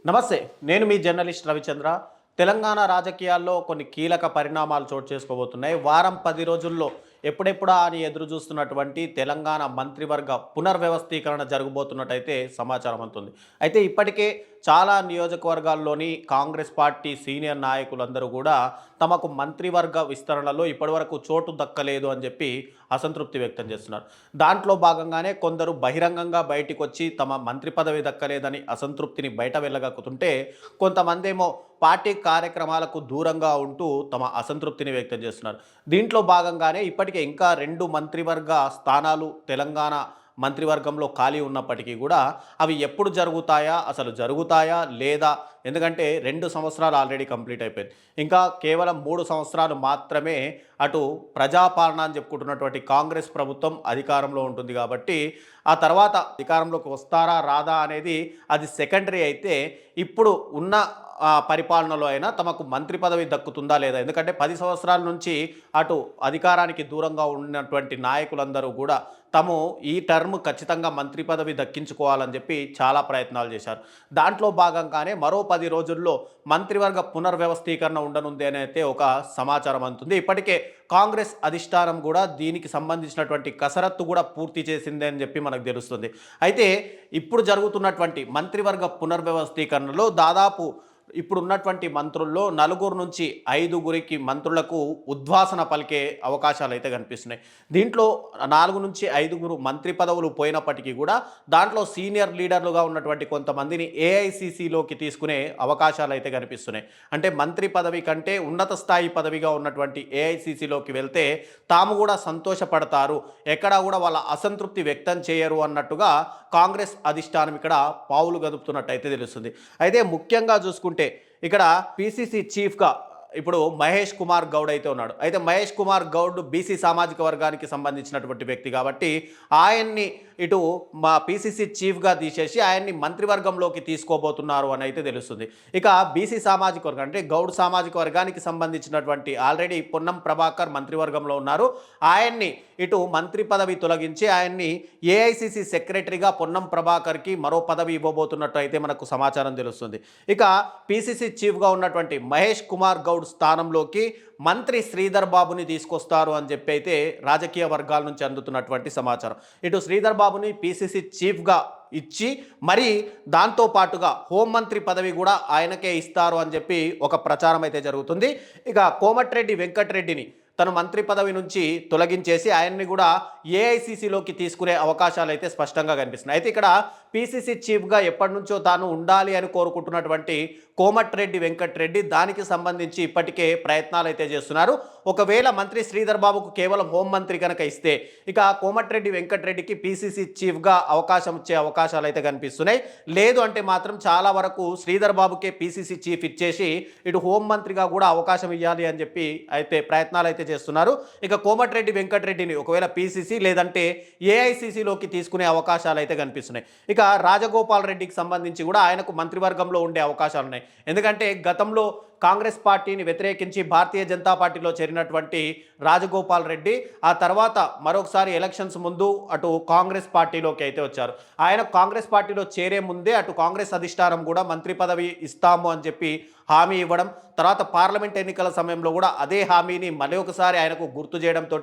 నమస్తే. నేను మీ జర్నలిస్ట్ రవిచంద్ర. తెలంగాణ రాజకీయాల్లో కొన్ని కీలక పరిణామాలు చోటు చేసుకోబోతున్నాయి. వారం 10 రోజుల్లో ఎప్పుడెప్పుడా అని ఎదురు చూస్తున్నటువంటి తెలంగాణ మంత్రివర్గ పునర్వ్యవస్థీకరణ జరగబోతున్నట్టయితే సమాచారం అందుతుంది. అయితే ఇప్పటికే చాలా నియోజకవర్గాల్లోని కాంగ్రెస్ పార్టీ సీనియర్ నాయకులందరూ కూడా తమకు మంత్రివర్గ విస్తరణలో ఇప్పటివరకు చోటు దక్కలేదు అని చెప్పి అసంతృప్తి వ్యక్తం చేస్తున్నారు. దాంట్లో భాగంగానే కొందరు బహిరంగంగా బయటికొచ్చి తమ మంత్రి పదవి దక్కలేదని అసంతృప్తిని బయట వెళ్ళగక్కుతుంటే, కొంతమందేమో పార్టీ కార్యక్రమాలకు దూరంగా ఉంటూ తమ అసంతృప్తిని వ్యక్తం చేస్తున్నారు. దీంట్లో భాగంగానే ఇప్పటికే ఇంకా 2 మంత్రివర్గ స్థానాలు తెలంగాణ మంత్రివర్గంలో ఖాళీ ఉన్నప్పటికీ కూడా అవి ఎప్పుడు జరుగుతాయా, అసలు జరుగుతాయా లేదా? ఎందుకంటే 2 సంవత్సరాలు ఆల్రెడీ కంప్లీట్ అయిపోయింది. ఇంకా కేవలం 3 సంవత్సరాలు మాత్రమే అటు ప్రజాపాలన అని చెప్పుకుంటున్నటువంటి కాంగ్రెస్ ప్రభుత్వం అధికారంలో ఉంటుంది కాబట్టి ఆ తర్వాత అధికారంలోకి వస్తారా రాదా అనేది అది సెకండరీ అయితే, ఇప్పుడు ఉన్న పరిపాలనలో అయినా తమకు మంత్రి పదవి దక్కుతుందా లేదా? ఎందుకంటే 10 సంవత్సరాల నుంచి అటు అధికారానికి దూరంగా ఉన్నటువంటి నాయకులందరూ కూడా తాము ఈ టర్మ్ ఖచ్చితంగా మంత్రి పదవి దక్కించుకోవాలని చెప్పి చాలా ప్రయత్నాలు చేశారు. దాంట్లో భాగంగానే మరో 10 రోజుల్లో మంత్రివర్గ పునర్వ్యవస్థీకరణ ఉండనుంది అని అయితే ఒక సమాచారం అందుతుంది. ఇప్పటికే కాంగ్రెస్ అధిష్టానం కూడా దీనికి సంబంధించినటువంటి కసరత్తు కూడా పూర్తి చేసిందే అని చెప్పి మనకు తెలుస్తుంది. అయితే ఇప్పుడు జరుగుతున్నటువంటి మంత్రివర్గ పునర్వ్యవస్థీకరణలో దాదాపు ఇప్పుడున్నటువంటి మంత్రుల్లో 4 నుంచి 5 మంత్రులకు ఉద్వాసన పలికే అవకాశాలు అయితే కనిపిస్తున్నాయి. దీంట్లో 4 నుంచి 5 మంత్రి పదవులు పోయినప్పటికీ కూడా దాంట్లో సీనియర్ లీడర్లుగా ఉన్నటువంటి కొంతమందిని ఏఐసిసిలోకి తీసుకునే అవకాశాలు అయితే కనిపిస్తున్నాయి. అంటే మంత్రి పదవి కంటే ఉన్నత స్థాయి పదవిగా ఉన్నటువంటి ఏఐసిసిలోకి వెళ్తే తాము కూడా సంతోషపడతారు, ఎక్కడా కూడా వాళ్ళ అసంతృప్తి వ్యక్తం చేయరు అన్నట్టుగా కాంగ్రెస్ అధిష్టానం ఇక్కడ పావులు గదుపుతున్నట్టయితే తెలుస్తుంది. అయితే ముఖ్యంగా చూసుకుంటే ఇక్కడ పిసిసి చీఫ్గా ఇప్పుడు మహేష్ కుమార్ గౌడ్ అయితే ఉన్నాడు. అయితే మహేష్ కుమార్ గౌడ్ బీసీ సామాజిక వర్గానికి సంబంధించినటువంటి వ్యక్తి కాబట్టి ఆయన్ని ఇటు మా పిసిసి చీఫ్గా తీసేసి ఆయన్ని మంత్రివర్గంలోకి తీసుకోబోతున్నారు అని అయితే తెలుస్తుంది. ఇక బీసీ సామాజిక వర్గం అంటే గౌడ్ సామాజిక వర్గానికి సంబంధించినటువంటి ఆల్రెడీ పొన్నం ప్రభాకర్ మంత్రివర్గంలో ఉన్నారు. ఆయన్ని ఇటు మంత్రి పదవి తొలగించి ఆయన్ని ఏఐసిసి సెక్రటరీగా పొన్నం ప్రభాకర్కి మరో పదవి ఇవ్వబోతున్నట్టు అయితే మనకు సమాచారం తెలుస్తుంది. ఇక పిసిసి చీఫ్గా ఉన్నటువంటి మహేష్ కుమార్ గౌడ్ స్థానంలోకి మంత్రి శ్రీధర్ బాబుని తీసుకొస్తారు అని చెప్పి అయితే రాజకీయ వర్గాల నుంచి అందుతున్నటువంటి సమాచారం. ఇటు శ్రీధర్ బాబుని పిసిసి చీఫ్గా ఇచ్చి మరి దాంతో పాటుగా హోంమంత్రి పదవి కూడా ఆయనకే ఇస్తారు అని చెప్పి ఒక ప్రచారం అయితే జరుగుతుంది. ఇక కోమటిరెడ్డి వెంకటరెడ్డిని తను మంత్రి పదవి నుంచి తొలగించేసి ఆయన్ని కూడా ఏఐసిసిలోకి తీసుకునే అవకాశాలు అయితే స్పష్టంగా కనిపిస్తున్నాయి. అయితే ఇక్కడ పిసిసి చీఫ్గా ఎప్పటి నుంచో తాను ఉండాలి అని కోరుకుంటున్నటువంటి కోమటిరెడ్డి వెంకటరెడ్డి దానికి సంబంధించి ఇప్పటికే ప్రయత్నాలు అయితే చేస్తున్నారు. ఒకవేళ మంత్రి శ్రీధర్ బాబుకు కేవలం హోంమంత్రి కనుక ఇస్తే ఇక కోమటిరెడ్డి వెంకటరెడ్డికి పిసిసి చీఫ్గా అవకాశం ఇచ్చే అవకాశాలు అయితే కనిపిస్తున్నాయి. లేదు అంటే మాత్రం చాలా వరకు శ్రీధర్ బాబుకే పిసిసి చీఫ్ ఇచ్చేసి ఇటు హోంమంత్రిగా కూడా అవకాశం ఇవ్వాలి అని చెప్పి అయితే ప్రయత్నాలు అయితే చేస్తున్నారు. ఇక కోమటిరెడ్డి వెంకటరెడ్డిని ఒకవేళ పిసిసి లేదంటే ఏఐసిసిలోకి తీసుకునే అవకాశాలు అయితే కనిపిస్తున్నాయి. ఇక రాజగోపాల్ రెడ్డికి సంబంధించి కూడా ఆయనకు మంత్రివర్గంలో ఉండే అవకాశాలు ఉన్నాయి. ఎందుకంటే గతంలో కాంగ్రెస్ పార్టీని వ్యతిరేకించి భారతీయ జనతా పార్టీలో చేరినటువంటి రాజగోపాల్ రెడ్డి ఆ తర్వాత మరొకసారి ఎలక్షన్స్ ముందు అటు కాంగ్రెస్ పార్టీలోకి అయితే వచ్చారు. ఆయన కాంగ్రెస్ పార్టీలో చేరే ముందే అటు కాంగ్రెస్ అధిష్టానం కూడా మంత్రి పదవి ఇస్తాము అని చెప్పి హామీ ఇవ్వడం, తర్వాత పార్లమెంట్ ఎన్నికల సమయంలో కూడా అదే హామీని మళ్ళీ ఒకసారి ఆయనకు గుర్తు చేయడంతో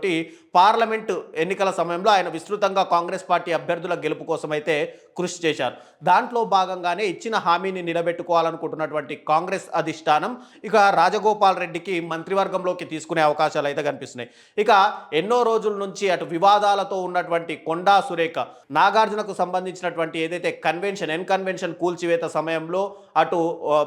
పార్లమెంటు ఎన్నికల సమయంలో ఆయన విస్తృతంగా కాంగ్రెస్ పార్టీ అభ్యర్థుల గెలుపు కోసం అయితే కృషి చేశారు. దాంట్లో భాగంగానే ఇచ్చిన హామీని నిలబెట్టుకోవాలనుకుంటున్నటువంటి కాంగ్రెస్ అధిష్టానం ఇక రాజగోపాల్ రెడ్డికి మంత్రివర్గంలోకి తీసుకునే అవకాశాలు అయితే కనిపిస్తున్నాయి. ఇక ఎన్నో రోజుల నుంచి అటు వివాదాలతో ఉన్నటువంటి కొండా సురేఖ నాగార్జునకు సంబంధించినటువంటి ఏదైతే కన్వెన్షన్ కూల్చివేత సమయంలో అటు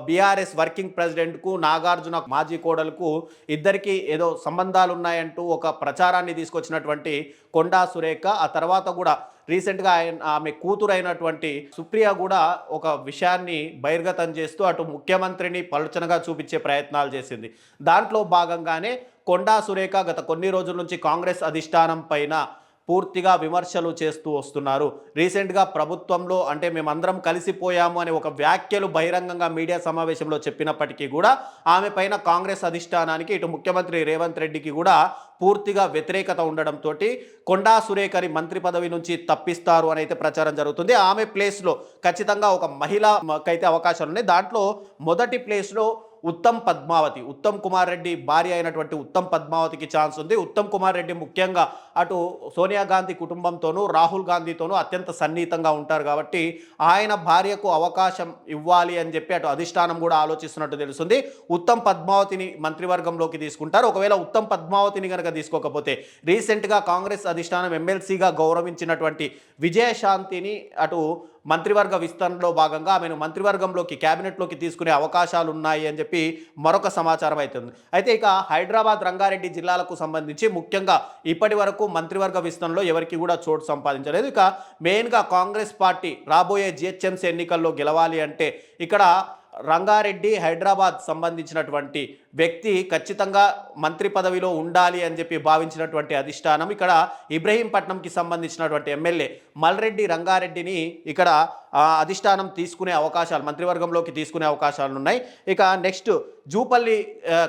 బీఆర్ఎస్ వర్కింగ్ ప్రెసిడెంట్కు నాగార్జున మాజీ కోడలకు ఇద్దరికి ఏదో సంబంధాలు ఉన్నాయంటూ ఒక ప్రచారాన్ని తీసుకొచ్చినటువంటి కొండా సురేఖ ఆ తర్వాత కూడా రీసెంట్గా ఆమె కూతురు అయినటువంటి సుప్రియ కూడా ఒక విషయాన్ని బహిర్గతం చేస్తూ అటు ముఖ్యమంత్రిని పలుచనగా చూపించే ప్రయత్నాలు చేసింది. దాంట్లో భాగంగానే కొండా సురేఖ గత కొన్ని రోజుల నుంచి కాంగ్రెస్ అధిష్టానం పైన పూర్తిగా విమర్శలు చేస్తూ వస్తున్నారు. రీసెంట్గా ప్రభుత్వంలో అంటే మేమందరం కలిసిపోయాము అనే ఒక వ్యాఖ్యలు బహిరంగంగా మీడియా సమావేశంలో చెప్పినప్పటికీ కూడా ఆమె పైన కాంగ్రెస్ అధిష్టానానికి ఇటు ముఖ్యమంత్రి రేవంత్ రెడ్డికి కూడా పూర్తిగా వ్యతిరేకత ఉండడంతో కొండా సురేఖని మంత్రి పదవి నుంచి తప్పిస్తారు అని అయితే ప్రచారం జరుగుతుంది. ఆమె ప్లేస్లో ఖచ్చితంగా ఒక మహిళకైతే అవకాశాలు ఉన్నాయి. దాంట్లో మొదటి ప్లేస్లో ఉత్తమ్ కుమార్ రెడ్డి భార్య అయినటువంటి ఉత్తమ్ పద్మావతికి ఛాన్స్ ఉంది. ఉత్తమ్ కుమార్ రెడ్డి ముఖ్యంగా అటు సోనియా గాంధీ కుటుంబంతోనూ రాహుల్ గాంధీతోనూ అత్యంత సన్నిహితంగా ఉంటారు కాబట్టి ఆయన భార్యకు అవకాశం ఇవ్వాలి అని చెప్పి అటు అధిష్టానం కూడా ఆలోచిస్తున్నట్టు తెలుస్తుంది. ఉత్తమ్ పద్మావతిని మంత్రివర్గంలోకి తీసుకుంటారు. ఒకవేళ ఉత్తమ్ పద్మావతిని కనుక తీసుకోకపోతే రీసెంట్గా కాంగ్రెస్ అధిష్టానం ఎమ్మెల్సీగా గౌరవించినటువంటి విజయశాంతిని అటు మంత్రివర్గ విస్తరణలో భాగంగా ఆమెను మంత్రివర్గంలోకి క్యాబినెట్లోకి తీసుకునే అవకాశాలు ఉన్నాయి అని చెప్పి మరొక సమాచారం అవుతుంది. అయితే ఇక హైదరాబాద్ రంగారెడ్డి జిల్లాలకు సంబంధించి ముఖ్యంగా ఇప్పటి వరకు మంత్రివర్గ విస్తరణలో ఎవరికి కూడా చోటు సంపాదించలేదు. ఇక మెయిన్గా కాంగ్రెస్ పార్టీ రాబోయే జిహెచ్ఎంసీ ఎన్నికల్లో గెలవాలి అంటే ఇక్కడ రంగారెడ్డి హైదరాబాద్ సంబంధించినటువంటి వ్యక్తి ఖచ్చితంగా మంత్రి పదవిలో ఉండాలి అని చెప్పి భావించినటువంటి అధిష్టానం ఇక్కడ ఇబ్రహీంపట్నంకి సంబంధించినటువంటి ఎమ్మెల్యే మల్రెడ్డి రంగారెడ్డిని ఇక్కడ అధిష్టానం తీసుకునే అవకాశాలు మంత్రివర్గంలోకి తీసుకునే అవకాశాలు ఉన్నాయి. ఇక నెక్స్ట్ జూపల్లి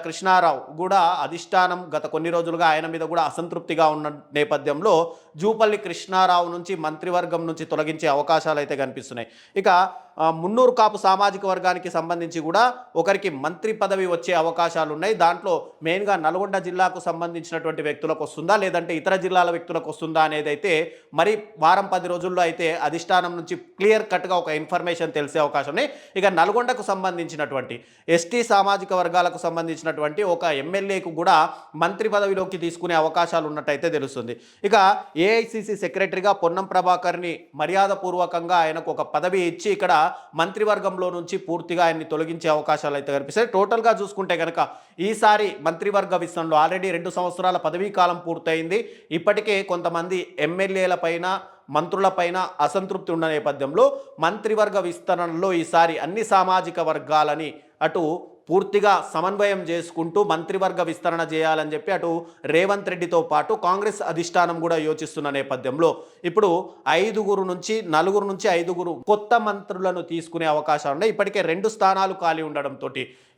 కృష్ణారావు కూడా అధిష్టానం గత కొన్ని రోజులుగా ఆయన మీద కూడా అసంతృప్తిగా ఉన్న నేపథ్యంలో జూపల్లి కృష్ణారావు నుంచి మంత్రివర్గం నుంచి తొలగించే అవకాశాలు అయితే కనిపిస్తున్నాయి. ఇక మున్నూరు కాపు సామాజిక వర్గానికి సంబంధించి కూడా ఒకరికి మంత్రి పదవి వచ్చే అవకాశాలు ఉన్నాయి. దాంట్లో మెయిన్గా నల్గొండ జిల్లాకు సంబంధించినటువంటి వ్యక్తులకు వస్తుందా లేదంటే ఇతర జిల్లాల వ్యక్తులకు వస్తుందా అనేది అయితే మరి వారం 10 రోజుల్లో అయితే అధిష్టానం నుంచి క్లియర్ కట్గా ఒక ఇన్ఫర్మేషన్ తెలిసే అవకాశం ఉన్నాయి. ఇక నల్గొండకు సంబంధించినటువంటి ఎస్టీ సామాజిక వర్గాలకు సంబంధించినటువంటి ఒక ఎమ్మెల్యేకు కూడా మంత్రి పదవిలోకి తీసుకునే అవకాశాలు ఉన్నట్టయితే తెలుస్తుంది. ఇక ఏఐసిసి సెక్రటరీగా పొన్నం ప్రభాకర్ని మర్యాదపూర్వకంగా ఆయనకు ఒక పదవి ఇచ్చి ఇక్కడ మంత్రివర్గంలో నుంచి పూర్తిగా ఆయన్ని తొలగించే అవకాశాలు అయితే కనిపిస్తాయి. టోటల్గా చూసుకుంటే కనుక ఈసారి మంత్రివర్గ విస్తరణలో ఆల్రెడీ 2 సంవత్సరాల పదవీ కాలం పూర్తయింది. ఇప్పటికే కొంతమంది ఎమ్మెల్యేల పైన మంత్రులపైన అసంతృప్తి ఉన్న నేపథ్యంలో మంత్రివర్గ విస్తరణలో ఈసారి అన్ని సామాజిక వర్గాలని అటు పూర్తిగా సమన్వయం చేసుకుంటూ మంత్రివర్గ విస్తరణ చేయాలని చెప్పి అటు రేవంత్ రెడ్డితో పాటు కాంగ్రెస్ అధిష్టానం కూడా యోచిస్తున్న నేపథ్యంలో ఇప్పుడు 4 నుంచి 5 కొత్త మంత్రులను తీసుకునే అవకాశాలు ఉన్నాయి. ఇప్పటికే 2 స్థానాలు ఖాళీ ఉండడంతో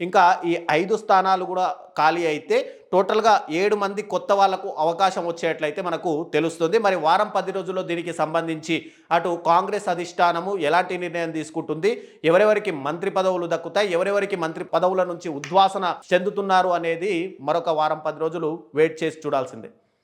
ఇంకా ఈ 5 స్థానాలు కూడా ఖాళీ అయితే టోటల్గా 7 మంది కొత్త వాళ్లకు అవకాశం వచ్చేట్లయితే మనకు తెలుస్తుంది. మరి వారం 10 రోజుల్లో దీనికి సంబంధించి అటు కాంగ్రెస్ అధిష్టానము ఎలాంటి నిర్ణయం తీసుకుంటుంది, ఎవరెవరికి మంత్రి పదవులు దక్కుతాయి, ఎవరెవరికి మంత్రి పదవుల నుంచి ఉద్వాసన చెందుతున్నారు అనేది మరొక వారం 10 రోజులు వెయిట్ చేసి చూడాల్సిందే.